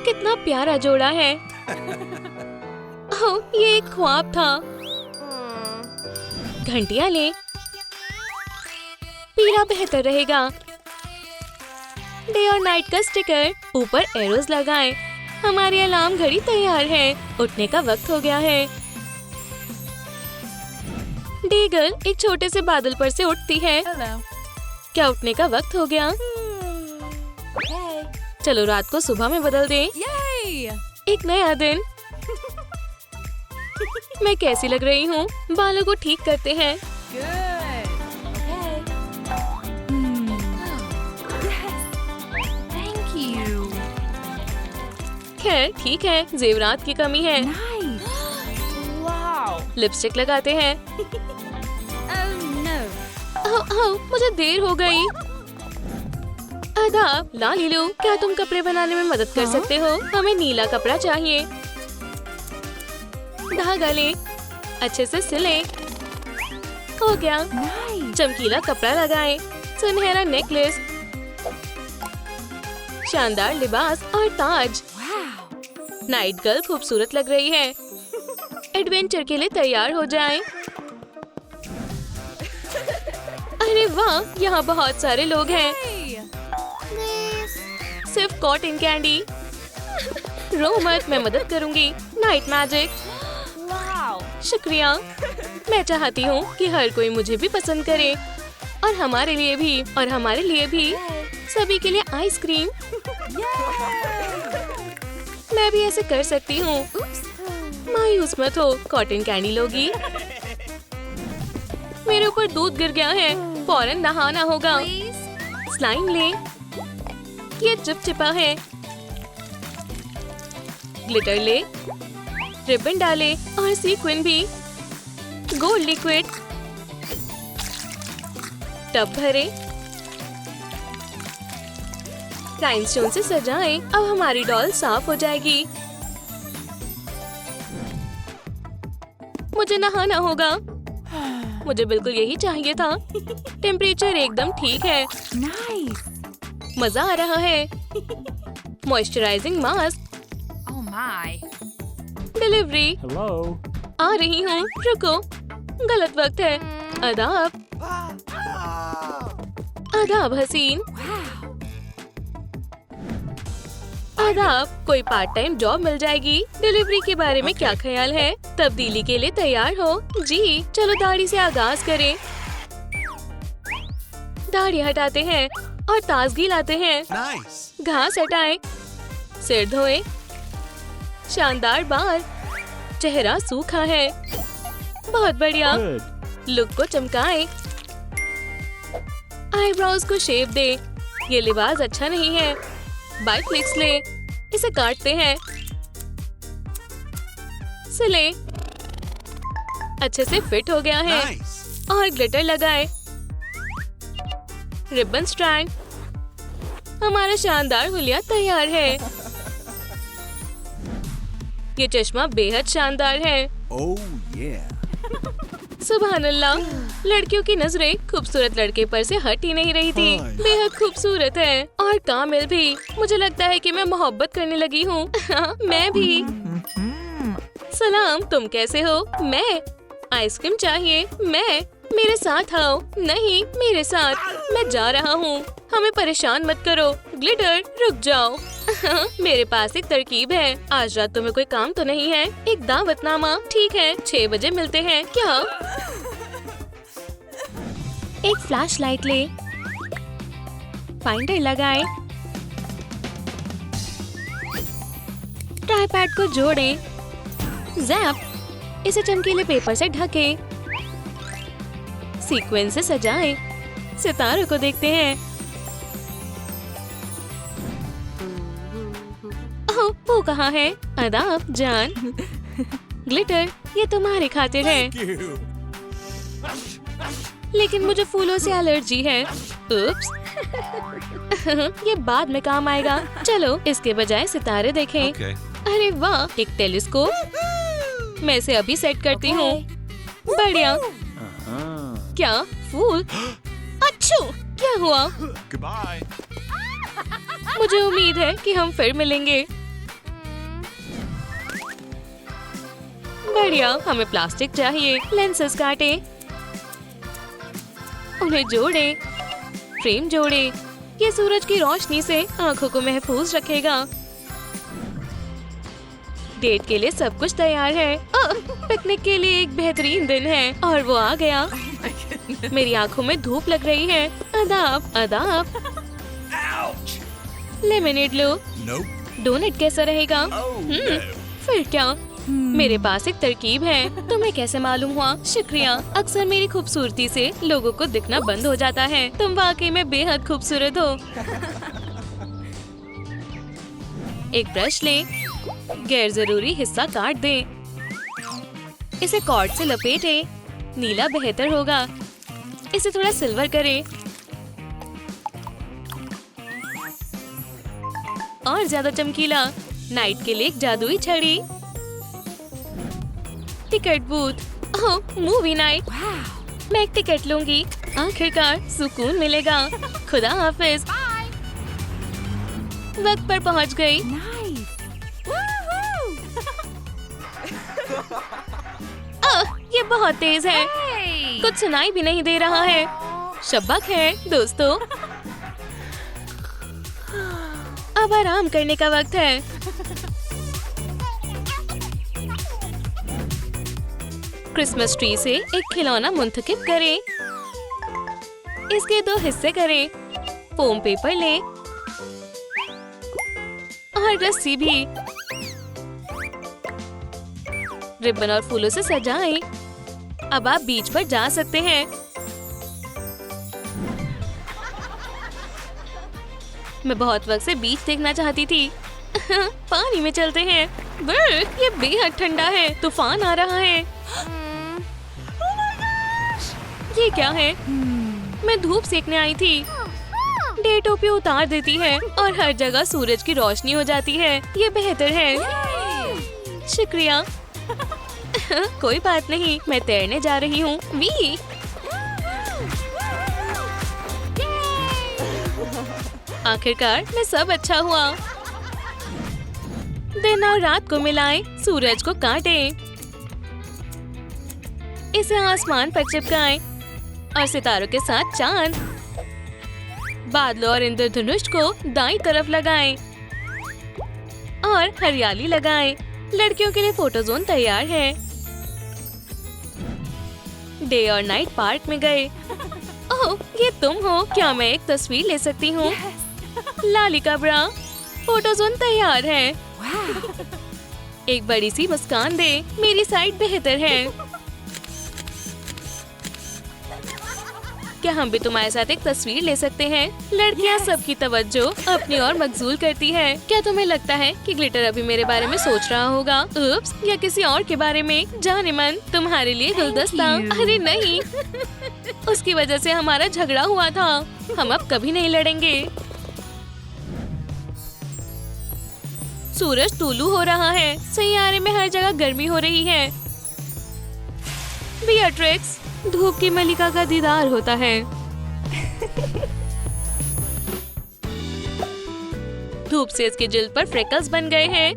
कितना प्यारा जोड़ा है। ओह, ये एक ख्वाब था। घंटियां ले, पीला बेहतर रहेगा। डे और नाइट का स्टिकर, ऊपर एरोज लगाएं। हमारी अलार्म घड़ी तैयार है। उठने का वक्त हो गया है। डे गर्ल एक छोटे से बादल पर से उठती है। क्या उठने का वक्त हो गया? चलो रात को सुबह में बदल दें। एक नया दिन। मैं कैसी लग रही हूँ? बालों को ठीक करते हैं। खैर ठीक है, जेवरात की कमी है। लिपस्टिक लगाते हैं। मुझे देर हो गई। आदाब, ला लीलू, क्या तुम कपड़े बनाने में मदद कर सकते हो? हमें नीला कपड़ा चाहिए। धागा ले, अच्छे से सिले। हो गया। चमकीला कपड़ा लगाएं। सुनहरा नेकलेस, शानदार लिबास और ताज। नाइट गर्ल खूबसूरत लग रही है। एडवेंचर के लिए तैयार हो जाएं। अरे वाह, यहाँ बहुत सारे लोग हैं। सिर्फ कॉटन कैंडी। रो मत, मैं मदद करूंगी। Night magic. शुक्रिया। मैं चाहती हूँ कि हर कोई मुझे भी पसंद करे, और हमारे लिए भी, और हमारे लिए भी, सभी के लिए आइसक्रीम। मैं भी ऐसे कर सकती हूँ। मायूस मत हो, कॉटन कैंडी लोगी। मेरे ऊपर दूध गिर गया है, फौरन नहाना होगा। स्लाइम ले, ये चिपचिपा है। ग्लिटर ले, रिबन डाले और सीक्वेंस भी। गोल्ड लिक्विड, टब भरे। राइनस्टोन से सजाएं। अब हमारी डॉल साफ हो जाएगी। मुझे नहाना होगा। मुझे बिल्कुल यही चाहिए था। टेम्परेचर एकदम ठीक है। मजा आ रहा है। Moisturising mask. डिलीवरी। आ रही हूँ, रुको। गलत वक्त है। आदाब। आदाब हसीन। आदाब, कोई पार्ट टाइम जॉब मिल जाएगी। डिलीवरी के बारे में क्या ख्याल है? तब्दीली के लिए तैयार हो? जी, चलो दाढ़ी से आगाज करें। दाढ़ी हटाते हैं और ताजगी लाते हैं। घास हटाएं, सिर धोएं। शानदार बाल, चेहरा सूखा है। बहुत बढ़िया। लुक को चमकाएं। आईब्रोज को शेप दे। ये लिबास अच्छा नहीं है। बाई फ्लिक्स ले, इसे काटते हैं। सिले, अच्छे से फिट हो गया है। और ग्लिटर लगाए। Ribbon strand. हमारा शानदार हुलिया तैयार है। ये चश्मा बेहद शानदार है। सुभान अल्लाह, लड़कियों की नजरें खूबसूरत लड़के पर से हट ही नहीं रही थी। बेहद खूबसूरत है और कामिल भी। मुझे लगता है कि मैं मोहब्बत करने लगी हूँ। मैं भी। सलाम, तुम कैसे हो? मैं। आइसक्रीम चाहिए? मैं। मेरे साथ आओ। नहीं, मेरे साथ। मैं जा रहा हूँ। हमें परेशान मत करो। ग्लिटर, रुक जाओ। मेरे पास एक तरकीब है। आज रात तुम्हें कोई काम तो नहीं है? एक दावतनामा। ठीक है, 6 बजे मिलते हैं। क्या? एक फ्लैश लाइट ले, फाइंडर लगाएं। ट्राइपैड को जोड़ें। जैप, इसे चमकीले पेपर से ढकें। सीक्वेंस से सजाएं। सितारों को देखते हैं। ओह, वो कहाँ है? आदाब जान। ग्लिटर, ये तुम्हारे खातिर है। लेकिन मुझे फूलों से एलर्जी है। उप्स। ये बाद में काम आएगा। चलो इसके बजाय सितारे देखें। अरे वाह, एक टेलीस्कोप। मैं इसे अभी सेट करती हूँ। बढ़िया। क्या फूल? अच्छू, क्या हुआ? मुझे उम्मीद है कि हम फिर मिलेंगे। बढ़िया, हमें प्लास्टिक चाहिए। लेंसेज काटे, उन्हें जोड़े, फ्रेम जोड़े। ये सूरज की रोशनी से आंखों को महफूज रखेगा। डेट के लिए सब कुछ तैयार है। पिकनिक के लिए एक बेहतरीन दिन है और वो आ गया। मेरी आंखों में धूप लग रही है। अदाब अदाब। लेमनेड लो। डोनट कैसा रहेगा? फिर क्या? मेरे पास एक तरकीब है। तुम्हें कैसे मालूम हुआ? शुक्रिया। अक्सर मेरी खूबसूरती से लोगों को दिखना बंद हो जाता है। तुम वाकई में बेहद खूबसूरत हो। एक ब्रश ले, गैर जरूरी हिस्सा काट दे, इसे कॉर्ड से लपेटे। नीला बेहतर होगा। इसे थोड़ा सिल्वर करे और ज्यादा चमकीला। नाइट के लिए एक जादुई छड़ी। Ticket booth. Oh, movie night. मैं एक टिकट लूंगी। आखिरकार सुकून मिलेगा। खुदा हाफिज। वक्त पर पहुंच गई। ये बहुत तेज है। कुछ सुनाई भी नहीं दे रहा है। शब्बा खैर दोस्तों। अब आराम करने का वक्त है। क्रिसमस ट्री से एक खिलौना मुंतखब करें। इसके 2 हिस्से करें। फोम पेपर ले और रस्सी भी। रिबन और फूलों से सजाएं। अब आप बीच पर जा सकते हैं। मैं बहुत वक्त से बीच देखना चाहती थी। पानी में चलते हैं। ये बेहद ठंडा है। तूफान आ रहा है। ये क्या है? मैं धूप सेकने आई थी। डे टोपी उतार देती है और हर जगह सूरज की रोशनी हो जाती है। ये बेहतर है। शुक्रिया। कोई बात नहीं, मैं तैरने जा रही हूँ। वी आखिरकार मैं सब अच्छा हुआ। दिन और रात को मिलाएं, सूरज को काटें, इसे आसमान पर चिपकाएं और सितारों के साथ चांद। बादलों और इंद्रधनुष को दाईं तरफ लगाएं और हरियाली लगाएं। लड़कियों के लिए फोटो जोन तैयार है। डे और नाइट पार्क में गए। ओह, ये तुम हो? क्या मैं एक तस्वीर ले सकती हूँ? लालिका ब्रा, फोटो जोन तैयार है। एक बड़ी सी मुस्कान दे। मेरी साइड बेहतर है। क्या हम भी तुम्हारे साथ एक तस्वीर ले सकते हैं? लड़कियां सबकी तवज्जो अपनी ओर मकजूल करती है। क्या तुम्हें लगता है कि ग्लिटर अभी मेरे बारे में सोच रहा होगा? उप्स, या किसी और के बारे में? जाने मन, तुम्हारे लिए गुलदस्ता। अरे नहीं, उसकी वजह से हमारा झगड़ा हुआ था। हम अब कभी नहीं लड़ेंगे। सूरज तुलू हो रहा है। सैयारे में हर जगह गर्मी हो रही है। बियाट्रिक्स, धूप की मलिका का दीदार होता है। धूप से इसके जिल्द पर फ्रेकल्स बन गए हैं।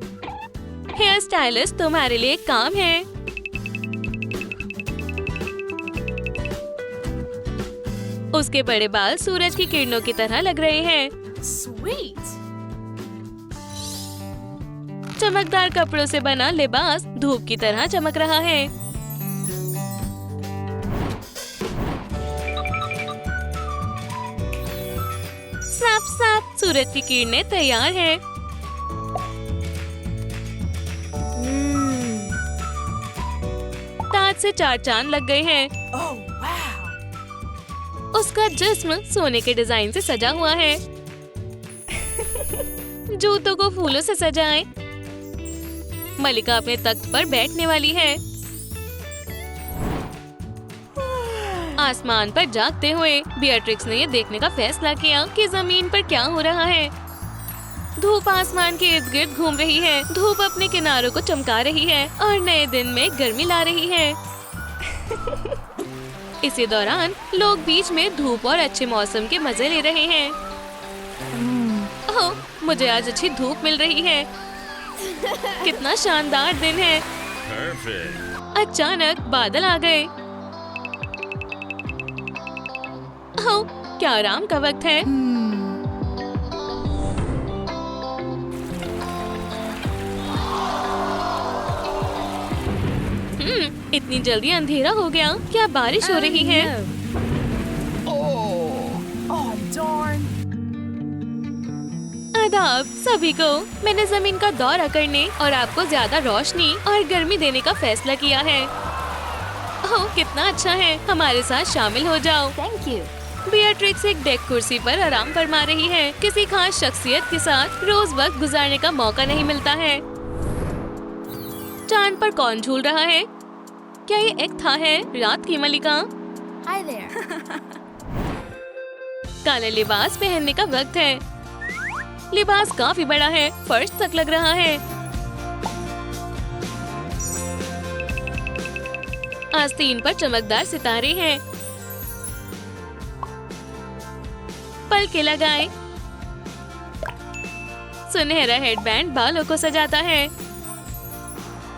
हेयर स्टाइलिस्ट, तुम्हारे लिए एक काम है। उसके बड़े बाल सूरज की किरणों की तरह लग रहे हैं। Sweet. चमकदार कपड़ों से बना लिबास धूप की तरह चमक रहा है। साफ साफ सूरज की किरणें तैयार है। ताज से 4 चांद लग गए हैं। Oh wow. उसका जिस्म सोने के डिजाइन से सजा हुआ है। जूतों को फूलों से सजाएं। मलिका अपने तख्त पर बैठने वाली है। आसमान पर जागते हुए बियाट्रिक्स ने ये देखने का फैसला किया कि जमीन पर क्या हो रहा है। धूप आसमान के इर्द गिर्द घूम रही है। धूप अपने किनारों को चमका रही है और नए दिन में गर्मी ला रही है। इसी दौरान लोग बीच में धूप और अच्छे मौसम के मजे ले रहे हैं। ओह, मुझे आज अच्छी धूप मिल रही है। कितना शानदार दिन है। Perfect. अचानक बादल आ गए। ओह, क्या आराम का वक्त है। इतनी जल्दी अंधेरा हो गया। क्या बारिश हो रही है? Oh, darn. आदाब सभी को। मैंने जमीन का दौरा करने और आपको ज्यादा रोशनी और गर्मी देने का फैसला किया है। ओह, कितना अच्छा है। हमारे साथ शामिल हो जाओ। Thank you. बियाट्रिक्स एक डेक कुर्सी पर आराम फरमा रही है। किसी खास शख्सियत के साथ रोज वक्त गुजारने का मौका नहीं मिलता है। चांद पर कौन झूल रहा है? क्या ये एक था है रात की मलिका? Hi there. काला लिबास पहनने का वक्त है। लिबास काफी बड़ा है, फर्श तक लग रहा है। आस्तीन पर चमकदार सितारे हैं। पलके लगाएं। सुनहरा हेडबैंड बालों को सजाता है।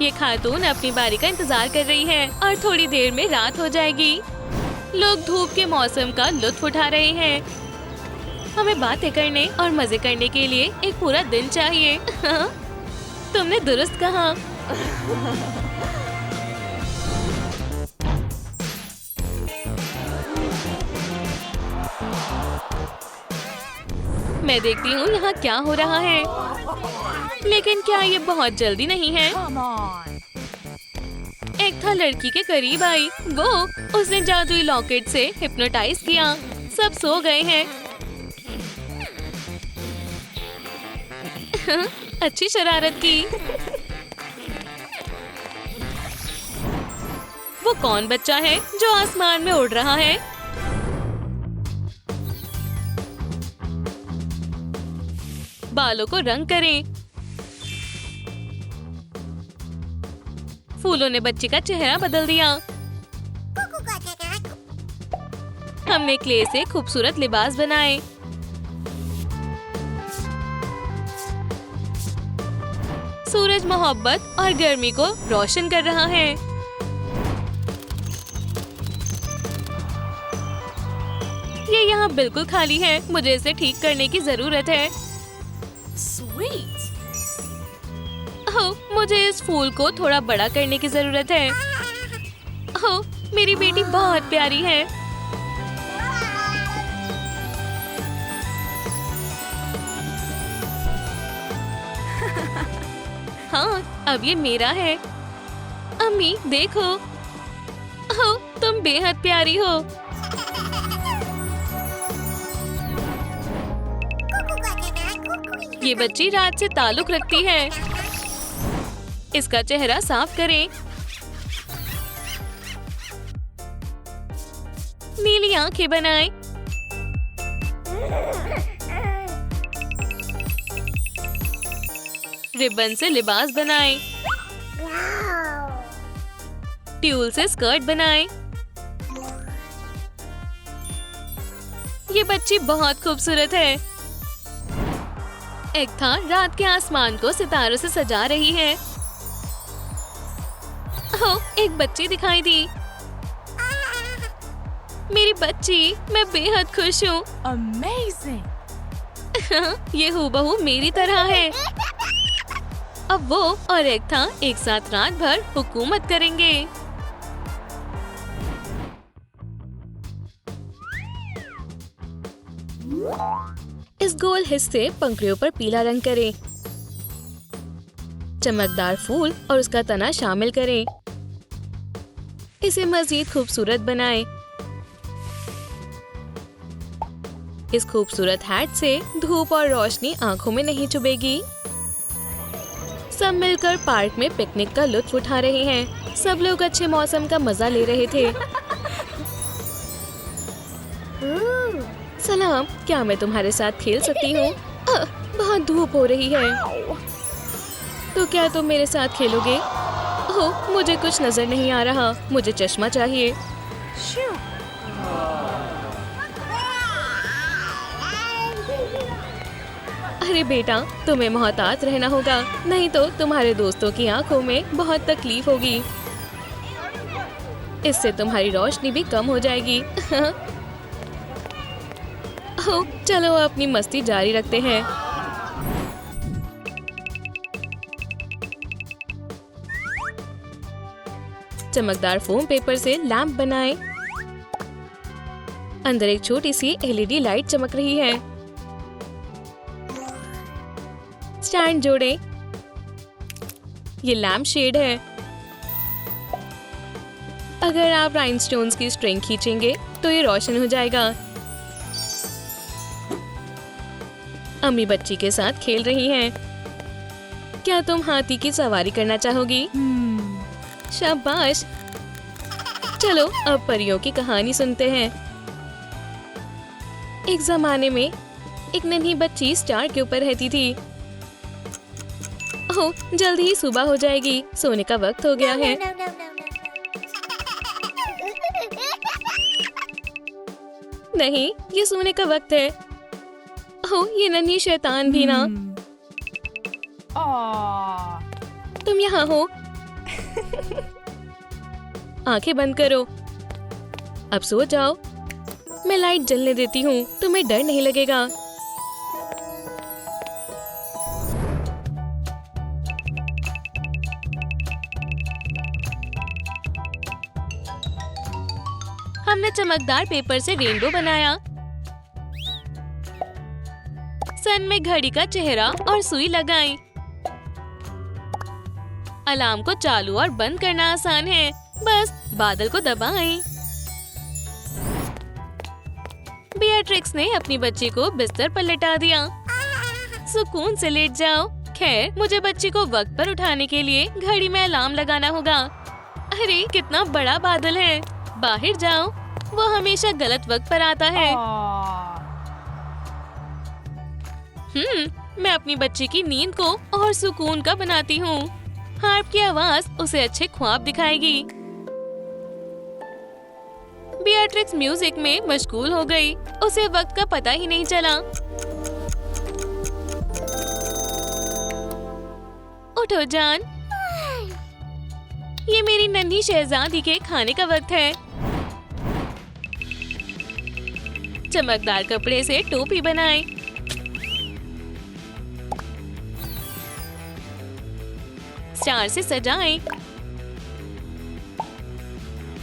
ये खातून अपनी बारी का इंतजार कर रही है और थोड़ी देर में रात हो जाएगी। लोग धूप के मौसम का लुत्फ उठा रहे हैं। हमें बातें करने और मजे करने के लिए एक पूरा दिन चाहिए। तुमने दुरुस्त कहा। मैं देखती हूँ यहाँ क्या हो रहा है, लेकिन क्या ये बहुत जल्दी नहीं है? Come on. एक था लड़की के करीब आई। वो उसने जादुई लॉकेट से हिप्नोटाइज किया। सब सो गए हैं। अच्छी शरारत की। वो कौन बच्चा है जो आसमान में उड़ रहा है? बालों को रंग करें। फूलों ने बच्ची का चेहरा बदल दिया। हमने क्ले से खूबसूरत लिबास बनाए। सूरज मोहब्बत और गर्मी को रोशन कर रहा है। ये यहाँ बिल्कुल खाली है। मुझे इसे ठीक करने की जरूरत है। Sweet. ओह, मुझे इस फूल को थोड़ा बड़ा करने की जरूरत है। ओह, मेरी बेटी बहुत प्यारी है। हाँ, अब ये मेरा है। अम्मी देखो। ओह, तुम बेहद प्यारी हो। ये बच्ची रात से ताल्लुक रखती है। इसका चेहरा साफ करें। नीली आंखें बनाएं। रिबन से लिबास बनाएं। ट्यूल से स्कर्ट बनाएं। ये बच्ची बहुत खूबसूरत है। एक था रात के आसमान को सितारों से सजा रही है। ओह, एक बच्ची दिखाई दी। मेरी बच्ची, मैं बेहद खुश हूँ। Amazing. ये हूबहू मेरी तरह है। अब वो और एक था एक साथ रात भर हुकूमत करेंगे। इस गोल हिस्से पंखुड़ियों पर पीला रंग करें। चमकदार फूल और उसका तना शामिल करें। इसे मजीद खूबसूरत बनाएं। इस खूबसूरत हैट से धूप और रोशनी आंखों में नहीं चुभेगी। सब मिलकर पार्क में पिकनिक का लुत्फ उठा रहे हैं। सब लोग अच्छे मौसम का मजा ले रहे थे। सलाम, क्या मैं तुम्हारे साथ खेल सकती हूँ? बहुत धूप हो रही है। तो क्या तुम मेरे साथ खेलोगे? ओह, मुझे कुछ नजर नहीं आ रहा। मुझे चश्मा चाहिए। Shoo. अरे बेटा, तुम्हें मोहतात रहना होगा, नहीं तो तुम्हारे दोस्तों की आंखों में बहुत तकलीफ होगी। इससे तुम्हारी रोशनी भी कम हो जाएगी। ओह, चलो अपनी मस्ती जारी रखते हैं। चमकदार फोम पेपर से लैंप बनाएं। अंदर एक छोटी सी एलईडी लाइट चमक रही है। स्टैंड जोड़ें। ये लैंप शेड है। अगर आप राइनस्टोन्स की स्ट्रिंग खींचेंगे तो ये रोशन हो जाएगा। अम्मी बच्ची के साथ खेल रही हैं। क्या तुम हाथी की सवारी करना चाहोगी? शाबाश। चलो अब परियों की कहानी सुनते हैं। एक जमाने में एक नन्ही बच्ची स्टार के ऊपर रहती थी। ओह, जल्दी ही सुबह हो जाएगी, सोने का वक्त हो गया है। नहीं, ये सोने का वक्त है। ओह, ये नन्ही शैतान भी ना। तुम यहाँ हो। आंखें बंद करो। अब सो जाओ। मैं लाइट जलने देती हूँ, तुम्हें डर नहीं लगेगा। हमने चमकदार पेपर से रेनबो बनाया। सन में घड़ी का चेहरा और सुई लगाई। अलार्म को चालू और बंद करना आसान है, बस बादल को दबाएं। बेatrix ने अपनी बच्ची को बिस्तर पर लेटा दिया। सुकून से लेट जाओ। खैर, मुझे बच्ची को वक्त पर उठाने के लिए घड़ी में अलार्म लगाना होगा। अरे कितना बड़ा बादल है, बाहर जाओ। वो हमेशा गलत वक्त पर आता है। मैं अपनी बच्ची की नींद को और सुकून का बनाती हूँ। हार्प की आवाज उसे अच्छे ख्वाब दिखाएगी। बेatrix म्यूजिक में मशगूल हो गई। उसे वक्त का पता ही नहीं चला। उठो जान, ये मेरी नन्ही शहजादी के खाने का वक्त है। चमकदार कपड़े से टोपी बनाएं। स्टार से सजाएं।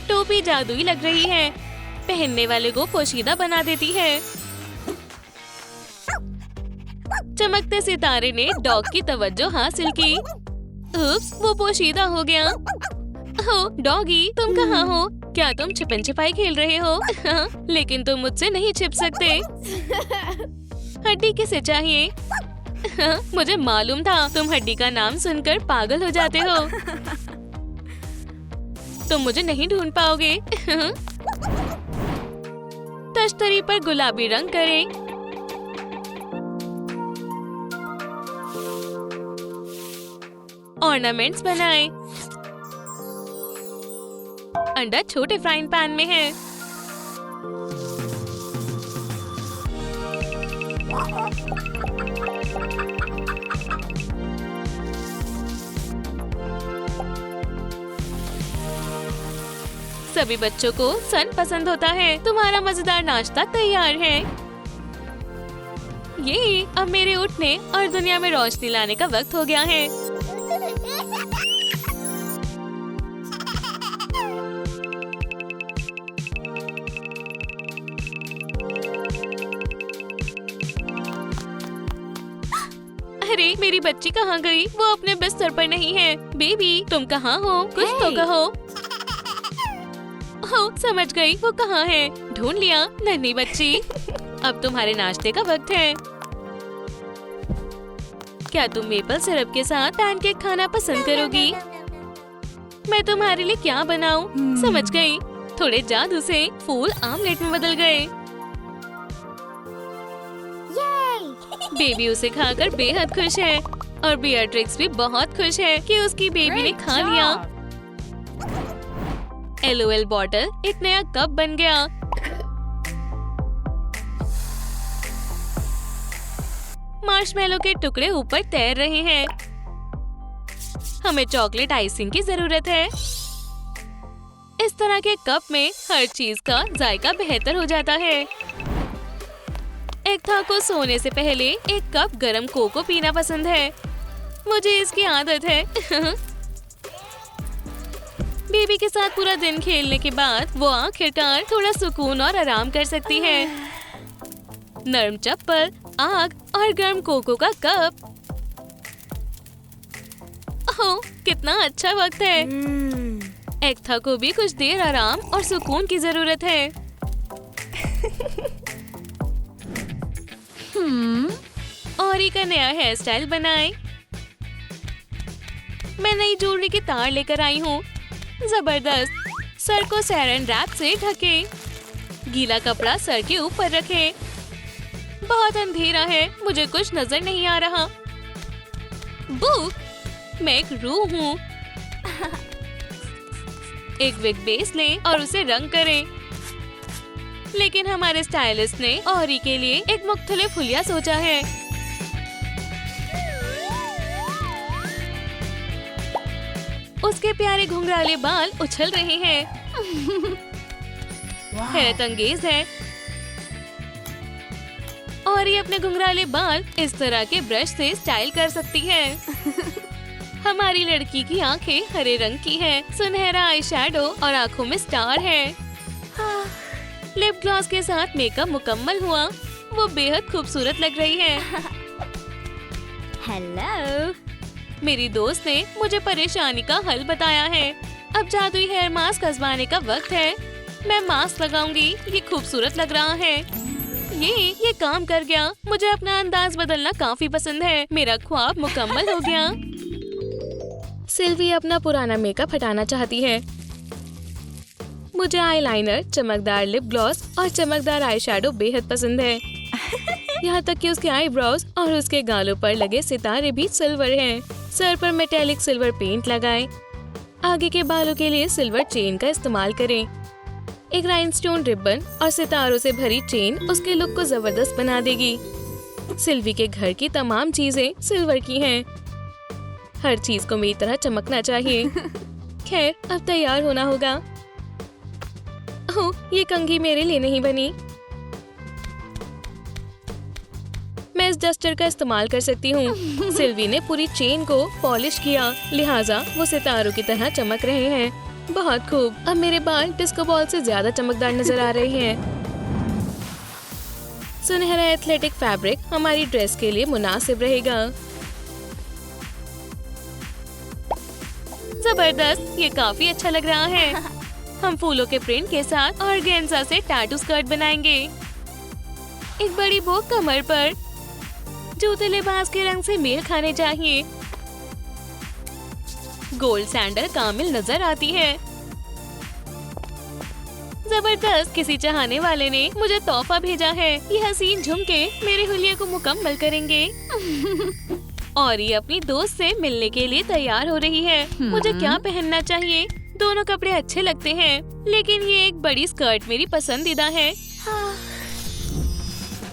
टोपी जादुई लग रही है, पहनने वाले को पोशीदा बना देती है। चमकते सितारे ने डॉग की तवज्जो हासिल की। उप्स, वो पोशीदा हो गया। हो डॉगी, तुम कहाँ हो? क्या तुम छिपन छिपाई खेल रहे हो? लेकिन तुम मुझसे नहीं छिप सकते। हड्डी किसे चाहिए? मुझे मालूम था तुम हड्डी का नाम सुनकर पागल हो जाते हो। तुम मुझे नहीं ढूंढ पाओगे। तश्तरी पर गुलाबी रंग करें। ऑर्नामेंट्स बनाएं। अंडा छोटे फ्राइंग पैन में है। सभी बच्चों को सन पसंद होता है। तुम्हारा मजेदार नाश्ता तैयार है। ये अब मेरे उठने और दुनिया में रोशनी लाने का वक्त हो गया है। अरे मेरी बच्ची कहाँ गई? वो अपने बिस्तर पर नहीं है। बेबी, तुम कहाँ हो? कुछ तो कहो। हो, समझ गई, वो कहाँ है। ढूंढ लिया नन्ही बच्ची। अब तुम्हारे नाश्ते का वक्त है। क्या तुम मेपल सिरप के साथ पैनकेक खाना पसंद करोगी? मैं तुम्हारे लिए क्या बनाऊं? समझ गई। थोड़े जादू से फूल आमलेट में बदल गए। बेबी उसे खाकर बेहद खुश है और बेatrix भी बहुत खुश है कि उसकी बेबी ने खा लिया। LOL बॉटल एक नया कप बन गया। मार्शमेलो के टुकड़े ऊपर तैर रहे हैं। हमें चॉकलेट आइसिंग की जरूरत है। इस तरह के कप में हर चीज का जायका बेहतर हो जाता है। एकता को सोने से पहले एक कप गरम कोको पीना पसंद है। मुझे इसकी आदत है। बेबी के साथ पूरा दिन खेलने के बाद वो आखिरकार थोड़ा सुकून और आराम कर सकती है। नरम चप्पल, आग और गर्म कोको का कप। ओह, कितना अच्छा वक्त है। एकता को भी कुछ देर आराम और सुकून की जरूरत है। औरी का नया हेयर स्टाइल बनाए। मैं नई ज्वेलरी की तार लेकर आई हूँ। जबरदस्त। सर को सैरन रैप से ढके। गीला कपड़ा सर के ऊपर रखे। बहुत अंधेरा है, मुझे कुछ नजर नहीं आ रहा। बुक, मैं एक रूह हूँ। एक विग बेस लें और उसे रंग करें। लेकिन हमारे स्टाइलिस्ट ने औरी के लिए एक मुख्तलिफ हुलिया सोचा है। उसके प्यारे घुंघराले बाल उछल रहे हैं। हैरत अंगेज है। और ये अपने घुंघराले बाल इस तरह के ब्रश से स्टाइल कर सकती है। हमारी लड़की की आंखें हरे रंग की हैं, सुनहरा आई शैडो और आंखों में स्टार है। लिप ग्लॉस के साथ मेकअप मुकम्मल हुआ। वो बेहद खूबसूरत लग रही है। Hello. मेरी दोस्त ने मुझे परेशानी का हल बताया है। अब जादुई हेयर मास्क आजमाने का वक्त है। मैं मास्क लगाऊंगी। ये खूबसूरत लग रहा है। ये काम कर गया। मुझे अपना अंदाज बदलना काफी पसंद है। मेरा ख्वाब मुकम्मल हो गया। सिल्वी अपना पुराना मेकअप हटाना चाहती है। मुझे आईलाइनर, चमकदार लिप ग्लॉस और चमकदार आई शैडो बेहद पसंद है। यहाँ तक कि उसके आईब्रोज और उसके गालों पर लगे सितारे भी सिल्वर हैं। सर पर मेटेलिक सिल्वर पेंट लगाएं। आगे के बालों के लिए सिल्वर चेन का इस्तेमाल करें। एक राइनस्टोन रिबन और सितारों से भरी चेन उसके लुक को जबरदस्त बना देगी। सिल्वी के घर की तमाम चीजें सिल्वर की हैं। हर चीज को मेरी तरह चमकना चाहिए। खैर, अब तैयार होना होगा। ओह, ये कंघी मेरे लिए नहीं बनी। मैं इस डस्टर का इस्तेमाल कर सकती हूँ। सिल्वी ने पूरी चेन को पॉलिश किया, लिहाजा वो सितारों की तरह चमक रहे हैं। बहुत खूब। अब मेरे बाल डिस्को बॉल से ज्यादा चमकदार नजर आ रहे हैं। सुनहरा एथलेटिक फैब्रिक हमारी ड्रेस के लिए मुनासिब रहेगा। जबरदस्त, ये काफी अच्छा लग रहा है। हम फूलों के प्रिंट के साथ ऑर्गेन्जा से टैटू स्कर्ट बनाएंगे। एक बड़ी बो कमर पर। जूते लिबास के रंग से मेल खाने चाहिए। गोल्ड सैंडल कामिल नजर आती है। जबरदस्त, किसी चाहने वाले ने मुझे तोहफा भेजा है। ये हसीन झुमके मेरे हुलिये को मुकम्मल करेंगे। और ये अपनी दोस्त से मिलने के लिए तैयार हो रही है। मुझे क्या पहनना चाहिए? दोनों कपड़े अच्छे लगते हैं, लेकिन ये एक बड़ी स्कर्ट मेरी पसंदीदा है।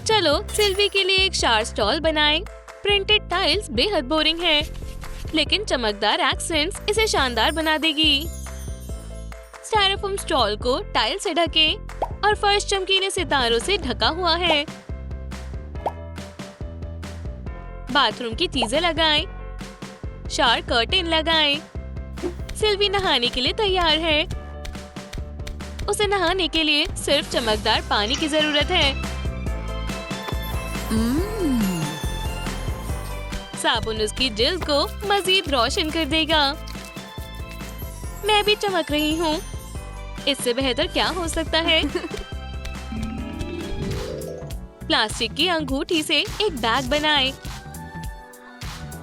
चलो सिल्वी के लिए एक शार स्टॉल बनाएं। प्रिंटेड टाइल्स बेहद बोरिंग है, लेकिन चमकदार एक्सेंट्स इसे शानदार बना देगी। स्टायरोफोम स्टॉल को टाइल से ढके और फर्श चमकीले सितारों से ढका हुआ है। बाथरूम की चीजें लगाएं। शार कर्टेन लगाएं। सिल्वी नहाने के लिए तैयार है। उसे नहाने के लिए सिर्फ चमकदार पानी की जरूरत है। साबुन उसकी जिल्द को मजीद रोशन कर देगा। मैं भी चमक रही हूँ। इससे बेहतर क्या हो सकता है? प्लास्टिक की अंगूठी से एक बैग बनाएं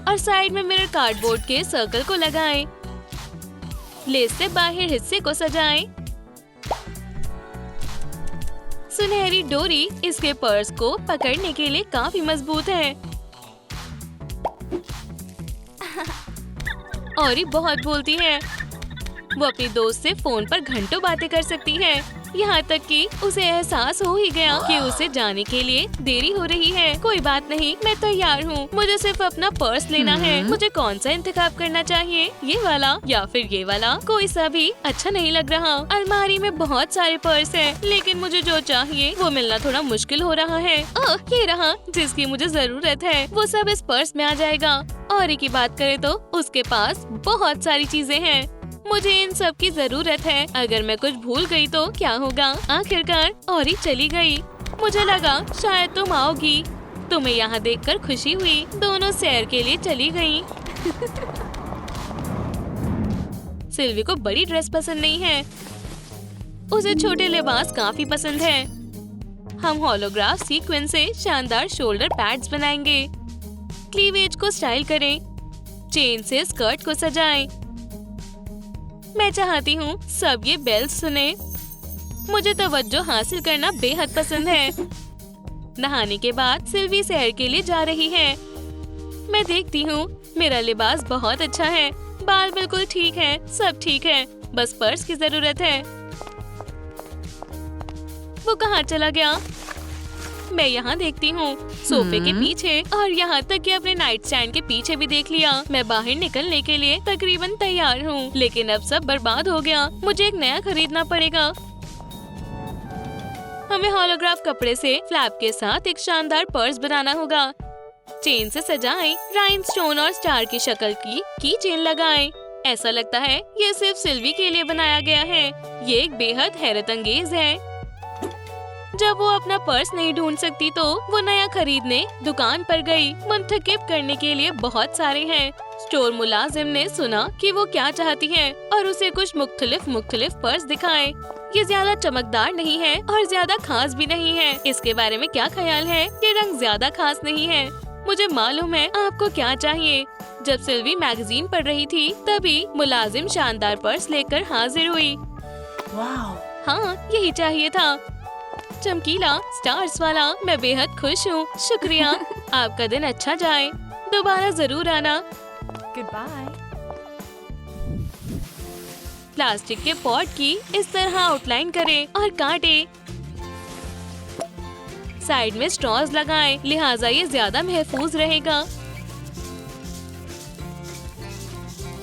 और साइड में मिरर कार्डबोर्ड के सर्कल को लगाएं। लेस से बाहर हिस्से को सजाएं। सुनहरी डोरी इसके पर्स को पकड़ने के लिए काफी मजबूत है। और ये बहुत बोलती है। वो अपनी दोस्त से फोन पर घंटों बातें कर सकती है। यहाँ तक कि उसे एहसास हो ही गया कि उसे जाने के लिए देरी हो रही है। कोई बात नहीं, मैं तैयार हूँ। मुझे सिर्फ अपना पर्स लेना है। मुझे कौन सा इंतखाब करना चाहिए, ये वाला या फिर ये वाला? कोई सा भी अच्छा नहीं लग रहा। अलमारी में बहुत सारे पर्स हैं, लेकिन मुझे जो चाहिए वो मिलना थोड़ा मुश्किल हो रहा है। ओह, ये रहा जिसकी मुझे जरूरत है। वो सब इस पर्स में आ जाएगा। औरी की बात करें तो उसके पास बहुत सारी चीजें हैं। मुझे इन सब की जरूरत है। अगर मैं कुछ भूल गई तो क्या होगा? आखिरकार औरी चली गई। मुझे लगा शायद तुम आओगी। तुम्हें यहाँ देखकर खुशी हुई। दोनों सैर के लिए चली गईं। सिल्वी को बड़ी ड्रेस पसंद नहीं है। उसे छोटे लिबास काफी पसंद है। हम होलोग्राफ सीक्वेंस से शानदार शोल्डर पैड्स बनाएंगे। क्लीवेज को स्टाइल करें। चेन से स्कर्ट को सजाएं। मैं चाहती हूँ सब ये बेल्स सुने। मुझे तवज्जो हासिल करना बेहद पसंद है। नहाने के बाद सिल्वी सैर के लिए जा रही है। मैं देखती हूँ मेरा लिबास बहुत अच्छा है। बाल बिल्कुल ठीक है, सब ठीक है। बस पर्स की जरूरत है। वो कहाँ चला गया? मैं यहाँ देखती हूँ, सोफे के पीछे, और यहाँ तक कि अपने नाइट स्टैंड के पीछे भी देख लिया। मैं बाहर निकलने के लिए तकरीबन तैयार हूँ, लेकिन अब सब बर्बाद हो गया। मुझे एक नया खरीदना पड़ेगा। हमें होलोग्राफ कपड़े से फ्लैप के साथ एक शानदार पर्स बनाना होगा। चेन से सजाएं, राइनस्टोन और स्टार की शक्ल की चेन लगाएं। ऐसा लगता है ये सिर्फ सिल्वी के लिए बनाया गया है। ये एक बेहद हैरत अंगेज है। जब वो अपना पर्स नहीं ढूंढ सकती तो वो नया खरीदने दुकान पर गई। मुंतखब करने के लिए बहुत सारे हैं। स्टोर मुलाजिम ने सुना कि वो क्या चाहती है और उसे कुछ मुख्तलिफ पर्स दिखाए। ये ज्यादा चमकदार नहीं है और ज्यादा खास भी नहीं है। इसके बारे में क्या ख्याल है? ये रंग ज्यादा खास नहीं है। मुझे मालूम है आपको क्या चाहिए। जब सिल्वी मैगजीन पढ़ रही थी तभी मुलाजिम शानदार पर्स लेकर हाजिर हुई। Wow. हाँ, यही चाहिए था। चमकीला स्टार्स वाला। मैं बेहद खुश हूँ। शुक्रिया। आपका दिन अच्छा जाए। दोबारा जरूर आना। Goodbye. प्लास्टिक के पॉट की इस तरह आउटलाइन करें और काटें। साइड में स्ट्रॉज लगाएं, लिहाजा ये ज्यादा महफूज रहेगा।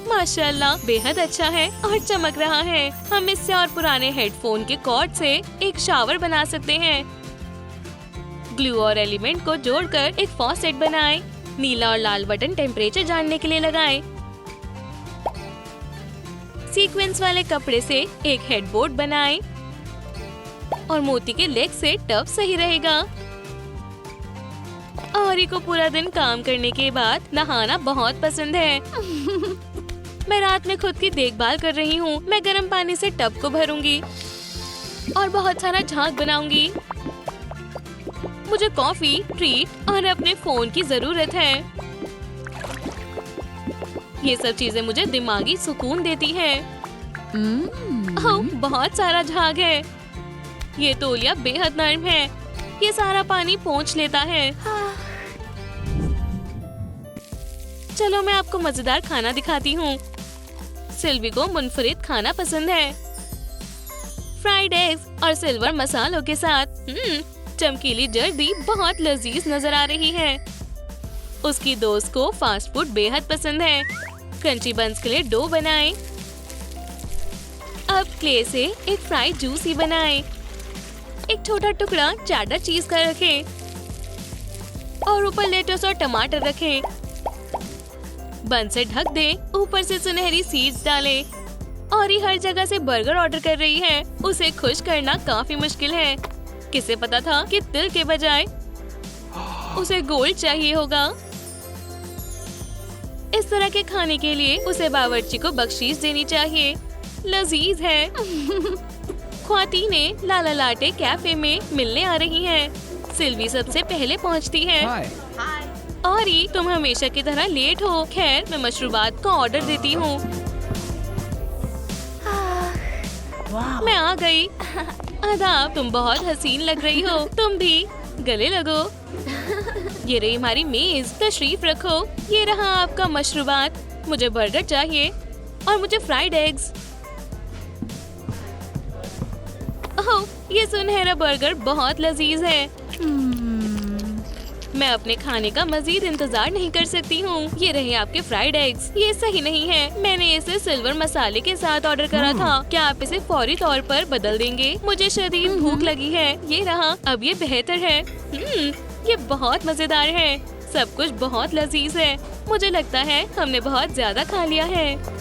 माशाल्लाह, बेहद अच्छा है और चमक रहा है। हम इससे और पुराने हेडफोन के कॉर्ड से एक शावर बना सकते हैं। ग्लू और एलिमेंट को जोड़कर एक फॉसेट बनाएं। नीला और लाल बटन टेम्परेचर जानने के लिए लगाएं। सीक्वेंस वाले कपड़े से एक हेडबोर्ड बनाएं और मोती के लेग से टब सही रहेगा। औरी को पूरा दिन काम करने के बाद नहाना बहुत पसंद है। मैं रात में खुद की देखभाल कर रही हूँ। मैं गर्म पानी से टब को भरूंगी और बहुत सारा झाग बनाऊंगी। मुझे कॉफी, ट्रीट और अपने फोन की जरूरत है। ये सब चीजें मुझे दिमागी सुकून देती हैं। ओह, बहुत सारा झाग है। ये तौलिया बेहद नरम है। ये सारा पानी पोंछ लेता है। चलो मैं आपको मजेदार खाना दिखाती हूँ। सिल्वी को मुनफरिद खाना पसंद है। फ्राइड एग्स और सिल्वर मसालों के साथ। चमकीली जर्दी बहुत लजीज नजर आ रही है। उसकी दोस्त को फास्ट फूड बेहद पसंद है। क्रंची बंस के लिए डो बनाएं। अब क्ले से एक फ्राइड जूस ही बनाएं। एक छोटा टुकड़ा चेडर चीज का रखें और ऊपर लेटस और टमाटर रखें। बन से ढक दें, ऊपर से सुनहरी सीड्स डालें। और ये हर जगह से बर्गर ऑर्डर कर रही है। उसे खुश करना काफी मुश्किल है। किसे पता था कि तिल के बजाय उसे गोल्ड चाहिए होगा। इस तरह के खाने के लिए उसे बावर्ची को बख्शीश देनी चाहिए। लजीज है। ख्वातीनें लाला लाटे कैफे में मिलने आ रही हैं। सिल्वी सबसे पहले पहुंचती है। और ये तुम हमेशा की तरह लेट हो। खैर, मैं मशरूबात का ऑर्डर देती हूँ। Wow. मैं आ गई। आदाब, तुम बहुत हसीन लग रही हो। तुम भी गले लगो। ये रही हमारी मेज, तशरीफ रखो। ये रहा आपका मशरूबात। मुझे बर्गर चाहिए और मुझे फ्राइड एग्स। ओह, ये सुनहरा बर्गर बहुत लजीज है। मैं अपने खाने का मजीद इंतजार नहीं कर सकती हूँ। ये रहे आपके फ्राइड एग्स। ये सही नहीं है। मैंने इसे सिल्वर मसाले के साथ ऑर्डर करा था। क्या आप इसे फौरी तौर पर बदल देंगे? मुझे शदीद भूख लगी है। ये रहा, अब ये बेहतर है। ये बहुत मजेदार है। सब कुछ बहुत लजीज है। मुझे लगता है हमने बहुत ज्यादा खा लिया है।